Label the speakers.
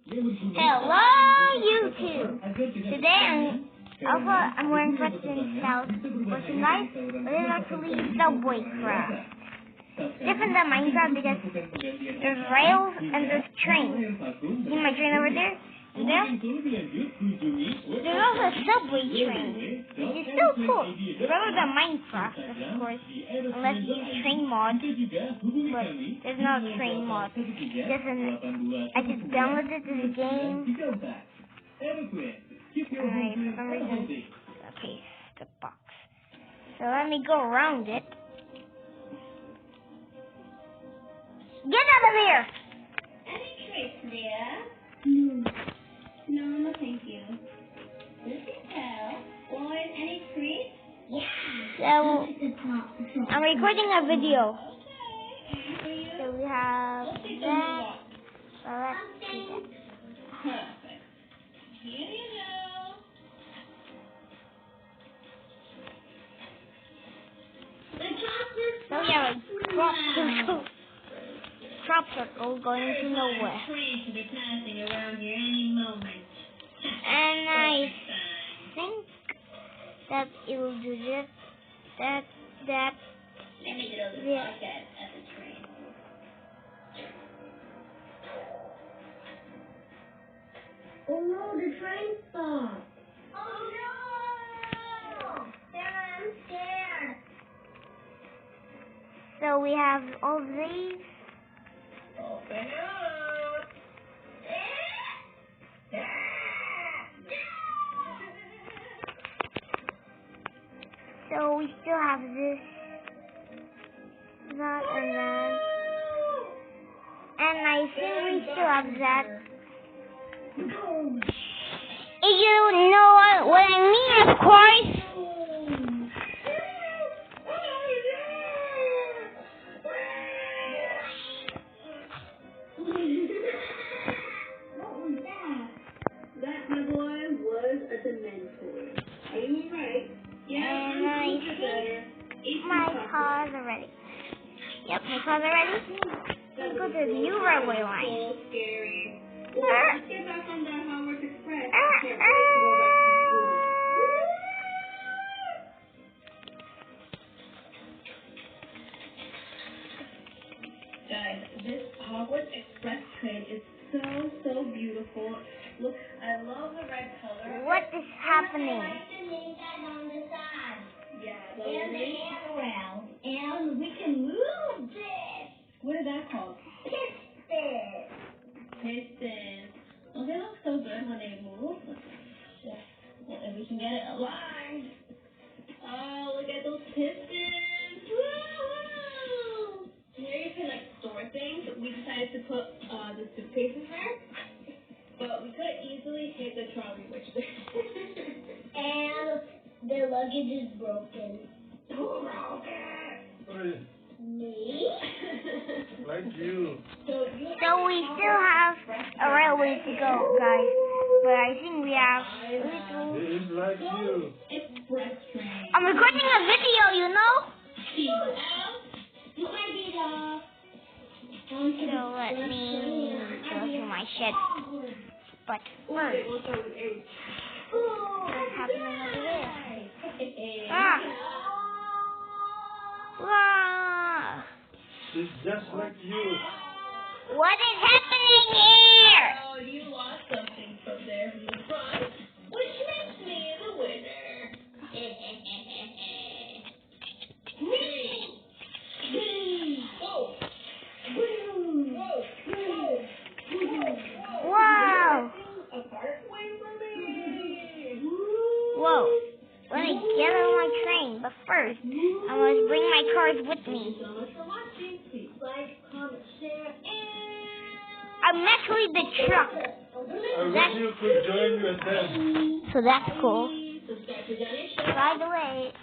Speaker 1: Hello, YouTube. Today I'm wearing Preston South Fortune guys, but it's actually Subway Craft. Different than Minecraft because there's rails and there's trains. See my train over there? And there's also a subway train. It's still cool. Rather than Minecraft, of course. Unless you use train mod. But there's no train mod. I just downloaded this game. Alright, for some reason. Okay, the box. So let me go around it. Get out of here!
Speaker 2: Any tricks, dear? No, thank you. This is Cal. Boys, any treats? Yeah.
Speaker 1: So, I'm recording a video.
Speaker 2: Okay.
Speaker 1: So we have that. So let's do that.
Speaker 2: Perfect. Here you go. The chocolate.
Speaker 1: So we have a crop circle going to nowhere.
Speaker 2: Train should be passing around here any moment.
Speaker 1: And I think that it will do this, that.
Speaker 2: Let me get a look like that at the train. Oh no, the train stopped. Oh no! Sarah, I'm scared.
Speaker 1: So we have all these.
Speaker 2: Open up.
Speaker 1: So we still have this, that, and that. And I think we still have that. You know what I mean, of course.
Speaker 2: What was that? That, my boy, was a Dementor. Are you right? Yeah,
Speaker 1: And I think my cars are ready. Yep, my cars are ready. Let's go to the new railway line.
Speaker 2: So scary. Well, let's get back on that Howard Express. Guys, this Hogwarts Express train is so beautiful. Look, I love the red color.
Speaker 1: What is happening?
Speaker 2: Yeah, the handrail. And we can move this. What is that called? Pistons. Pistons. Oh, they look so good when they move. Yeah. Well, if we can get it aligned. Oh, look at those pistons. Woo! Here you can store things. We decided to put the suitcases there. But we could easily hit the trolley, which and the luggage is broken. Who broke it? Me?
Speaker 3: Like you.
Speaker 1: So we still have a railway to go, guys. But I think we have.
Speaker 3: It's like you.
Speaker 2: Express train.
Speaker 1: I'm recording a video, you know. So let me go to my shed. But first, what's happening over there? Ah! Wow!
Speaker 3: It's just like you.
Speaker 1: What is happening here?
Speaker 2: Oh, you lost something from there from the front, which makes me the winner.
Speaker 1: Wow! Whoa! Let me get on my train, but first, I must bring my cars with me. I'm actually the truck.
Speaker 3: I wish you could join with them.
Speaker 1: So that's cool. By the way,